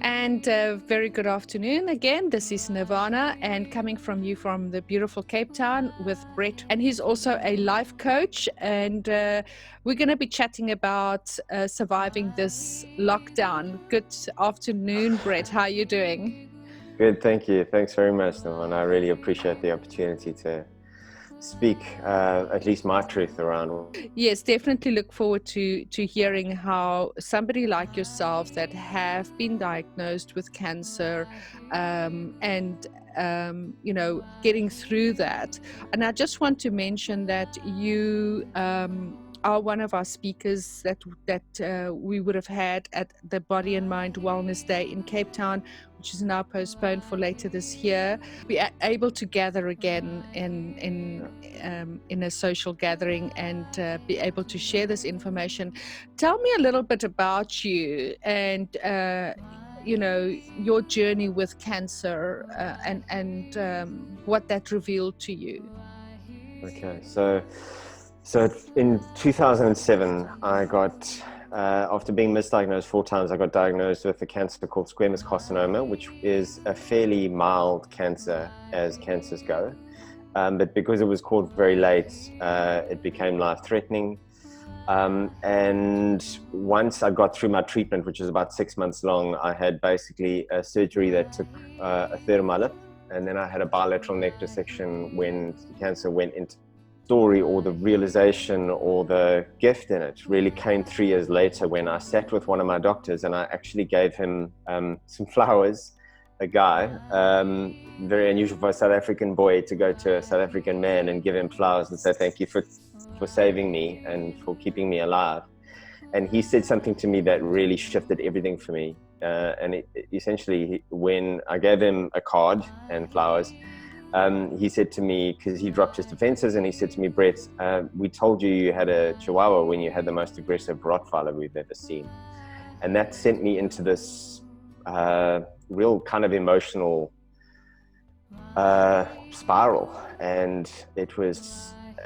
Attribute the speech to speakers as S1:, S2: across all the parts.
S1: And very good afternoon again. This is Nirvana, and coming from you from the beautiful Cape Town with Brett. And he's also a life coach. And we're going to be chatting about surviving this lockdown. Good afternoon, Brett. How are you doing?
S2: Good, thank you. Thanks very much, Nirvana. I really appreciate the opportunity to speak at least my truth around.
S1: Yes, definitely look forward to hearing how somebody like yourself that have been diagnosed with cancer and getting through that. And I just want to mention that you are one of our speakers that we would have had at the Body and Mind Wellness Day in Cape Town, which is now postponed for later this year. Be able to gather again in a social gathering and be able to share this information. Tell me a little bit about you and your journey with cancer and what that revealed to you.
S2: Okay, so in 2007, I got, after being misdiagnosed 4 times, I got diagnosed with a cancer called squamous carcinoma, which is a fairly mild cancer as cancers go. But because it was caught very late, it became life-threatening. And once I got through my treatment, which was about 6 months long, I had basically a surgery that took a third of my lip. And then I had a bilateral neck dissection when the cancer went into story, or the realization or the gift in it really came 3 years later when I sat with one of my doctors and I actually gave him some flowers. A guy, very unusual for a South African boy to go to a South African man and give him flowers and say thank you for saving me and for keeping me alive. And he said something to me that really shifted everything for me. And essentially, when I gave him a card and flowers, he said to me, because he dropped his defenses, and he said to me, Brett, we told you had a Chihuahua when you had the most aggressive Rottweiler we've ever seen. And that sent me into this real kind of emotional spiral. And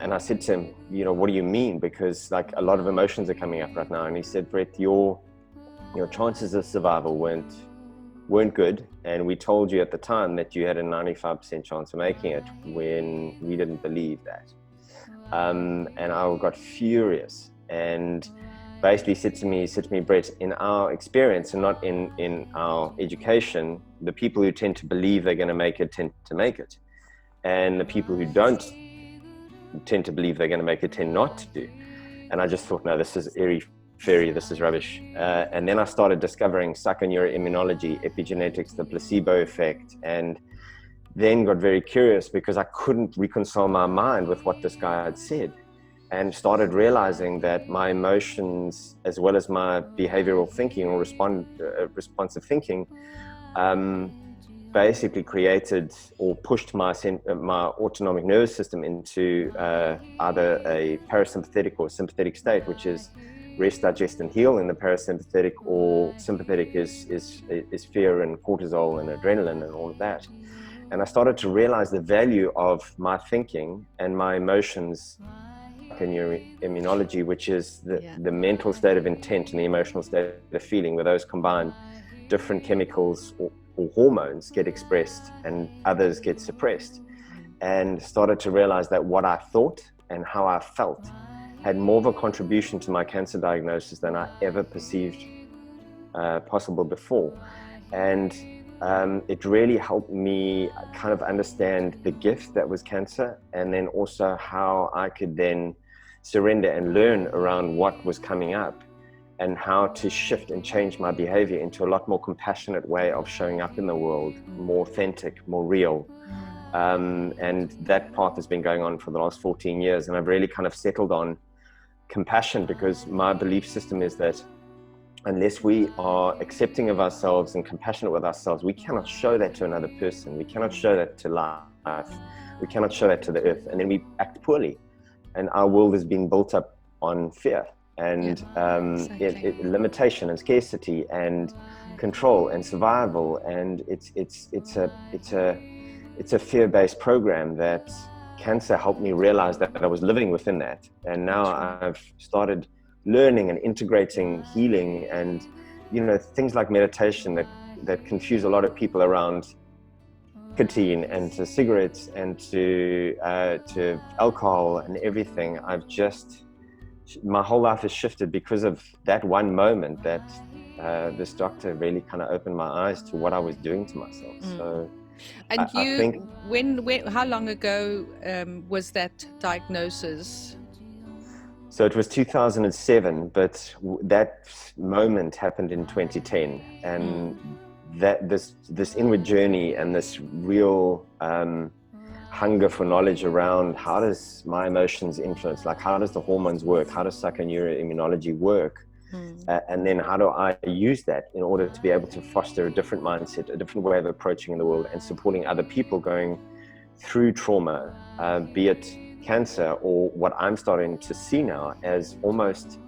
S2: I said to him, what do you mean? Because like a lot of emotions are coming up right now. And he said, Brett, your chances of survival weren't good, and we told you at the time that you had a 95% chance of making it when we didn't believe that. And I got furious and basically said to me, Brett, in our experience and not in our education, the people who tend to believe they're going to make it tend to make it, and the people who don't tend to believe they're going to make it tend not to. And I just thought, no, this is airy-fairy, this is rubbish. And then I started discovering psychoneuroimmunology, epigenetics, the placebo effect, and then got very curious because I couldn't reconcile my mind with what this guy had said, and started realizing that my emotions, as well as my behavioral thinking or responsive thinking, basically created or pushed my autonomic nervous system into either a parasympathetic or sympathetic state, which is rest, digest, and heal in the parasympathetic, or sympathetic is fear and cortisol and adrenaline and all of that. And I started to realize the value of my thinking and my emotions in immunology, which is the mental state of intent and the emotional state of feeling, where those combined different chemicals or hormones get expressed and others get suppressed. And started to realize that what I thought and how I felt had more of a contribution to my cancer diagnosis than I ever perceived possible before. And it really helped me kind of understand the gift that was cancer, and then also how I could then surrender and learn around what was coming up, and how to shift and change my behavior into a lot more compassionate way of showing up in the world, more authentic, more real. And that path has been going on for the last 14 years. And I've really kind of settled on compassion, because my belief system is that unless we are accepting of ourselves and compassionate with ourselves, we cannot show that to another person. We cannot show that to life. We cannot show that to the earth. And then we act poorly. And our world is being built up on fear and exactly. Limitation and scarcity and control and survival. And it's a fear-based program that cancer helped me realize that I was living within that. And now I've started learning and integrating healing and, things like meditation that confuse a lot of people around nicotine and to cigarettes and to alcohol and everything. My whole life has shifted because of that one moment that this doctor really kind of opened my eyes to what I was doing to myself. So
S1: and
S2: I think,
S1: how long ago was that diagnosis?
S2: so it was 2007, but that moment happened in 2010, and that this inward journey and this real hunger for knowledge around how does my emotions influence, like how does the hormones work, how does psychoneuroimmunology work, and then how do I use that in order to be able to foster a different mindset, a different way of approaching the world and supporting other people going through trauma, be it cancer or what I'm starting to see now as almost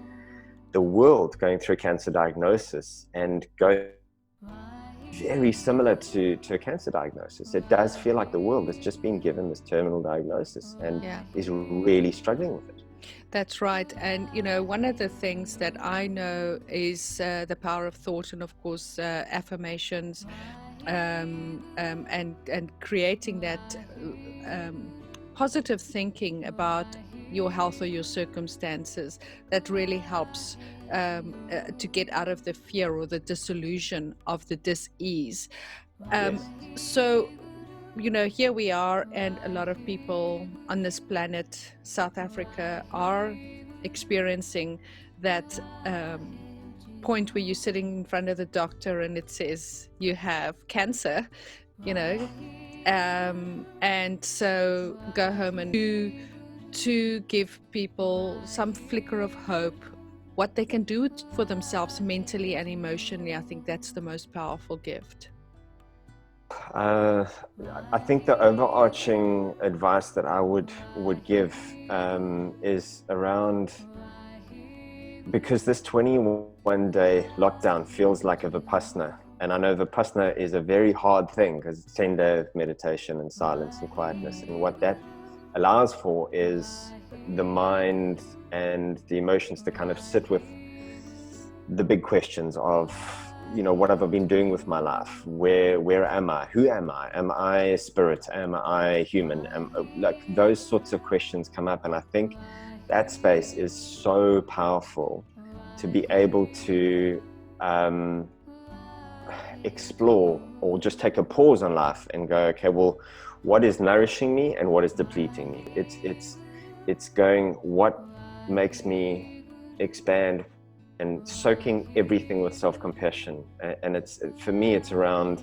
S2: the world going through cancer diagnosis and going very similar to a cancer diagnosis. It does feel like the world has just been given this terminal diagnosis and is really struggling with it.
S1: That's right. And, one of the things that I know is the power of thought and, of course, affirmations and creating that positive thinking about your health or your circumstances that really helps to get out of the fear or the disillusion of the dis-ease. So, here we are, and a lot of people on this planet, South Africa, are experiencing that point where you're sitting in front of the doctor and it says you have cancer, and so go home and to give people some flicker of hope, what they can do for themselves mentally and emotionally. I think that's the most powerful gift.
S2: I think the overarching advice that I would give is around, because this 21-day lockdown feels like a Vipassana, and I know Vipassana is a very hard thing because it's 10 days of meditation and silence and quietness, and what that allows for is the mind and the emotions to kind of sit with the big questions of, what have I been doing with my life? Where am I? Who am I? Am I spirit? Am I human? Like those sorts of questions come up, and I think that space is so powerful to be able to explore or just take a pause on life and go, okay, well, what is nourishing me and what is depleting me? It's going, what makes me expand, and soaking everything with self-compassion. And for me, it's around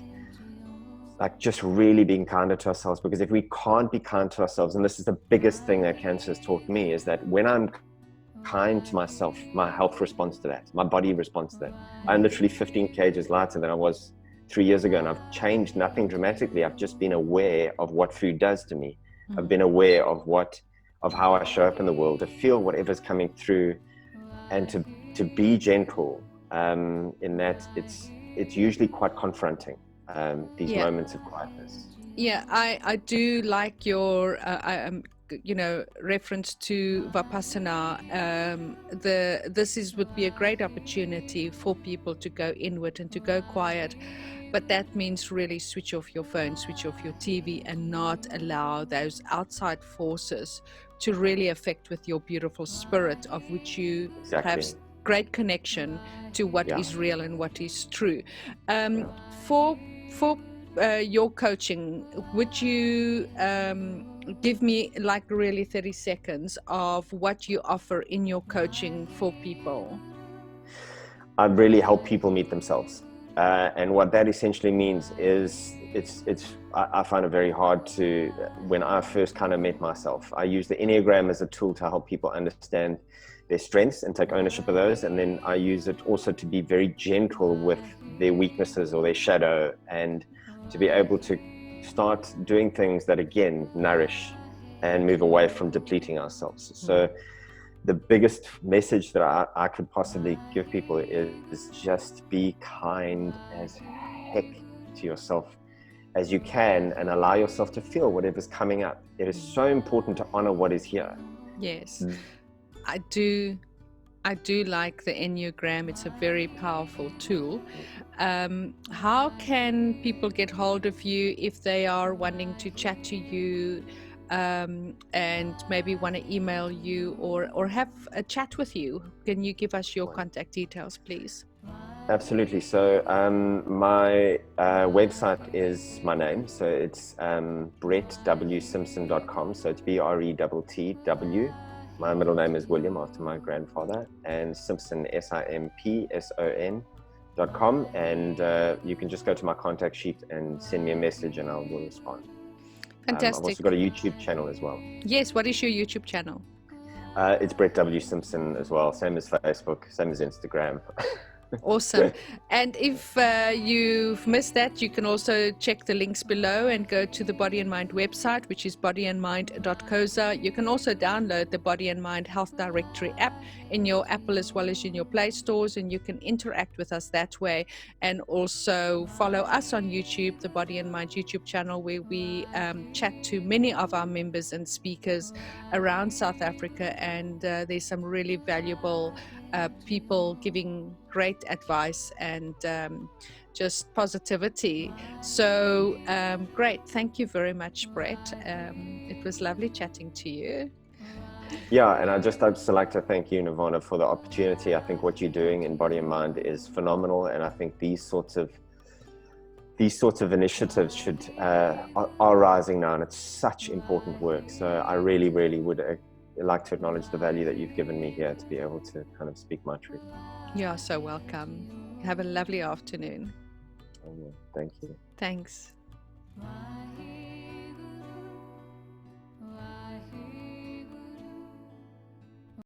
S2: like just really being kinder to ourselves, because if we can't be kind to ourselves, and this is the biggest thing that cancer has taught me, is that when I'm kind to myself, my health responds to that, my body responds to that. I'm literally 15 kgs lighter than I was 3 years ago, and I've changed nothing dramatically. I've just been aware of what food does to me. I've been aware of how I show up in the world, to feel whatever's coming through, and to be gentle in that it's usually quite confronting, these moments of quietness.
S1: I do like your reference to Vipassana. This would be a great opportunity for people to go inward and to go quiet, but that means really switch off your phone, switch off your TV, and not allow those outside forces to really affect with your beautiful spirit, of which you have great connection to what is real and what is true. For your coaching, would you give me like really 30 seconds of what you offer in your coaching for people?
S2: I really help people meet themselves, and what that essentially means is I find it very hard to, when I first kind of met myself, I use the Enneagram as a tool to help people understand their strengths and take ownership of those, and then I use it also to be very gentle with their weaknesses or their shadow, and to be able to start doing things that again nourish and move away from depleting ourselves. So the biggest message that I could possibly give people is just be kind as heck to yourself as you can, and allow yourself to feel whatever's coming up. It is so important to honor what is here.
S1: Yes, I do I do like the Enneagram. It's a very powerful tool. How can people get hold of you if they are wanting to chat to you, and maybe want to email you or have a chat with you? Can you give us your contact details, please?
S2: Absolutely. So my website is my name. So it's brettwsimpson.com. So it's BRETTW. My middle name is William, after my grandfather, and Simpson, SIMPSON.com. And you can just go to my contact sheet and send me a message and I will respond.
S1: Fantastic.
S2: I've also got a YouTube channel as well.
S1: Yes, what is your YouTube channel?
S2: It's Brett W. Simpson as well. Same as Facebook, same as Instagram.
S1: Awesome. And if you've missed that, you can also check the links below and go to the Body and Mind website, which is bodyandmind.coza. You can also download the Body and Mind Health Directory app in your Apple as well as in your Play stores, and you can interact with us that way. And also follow us on YouTube, the Body and Mind YouTube channel, where we chat to many of our members and speakers around South Africa. And there's some really valuable people giving great advice and just positivity. So great. Thank you very much, Brett. It was lovely chatting to you.
S2: Yeah, and I'd just like to thank you, Nirvana, for the opportunity. I think what you're doing in Body and Mind is phenomenal, and I think these sorts of initiatives are rising now, and it's such important work. So I really, really would like to acknowledge the value that you've given me here to be able to kind of speak my truth.
S1: You're so welcome. Have a lovely afternoon.
S2: Thank you.
S1: Thanks.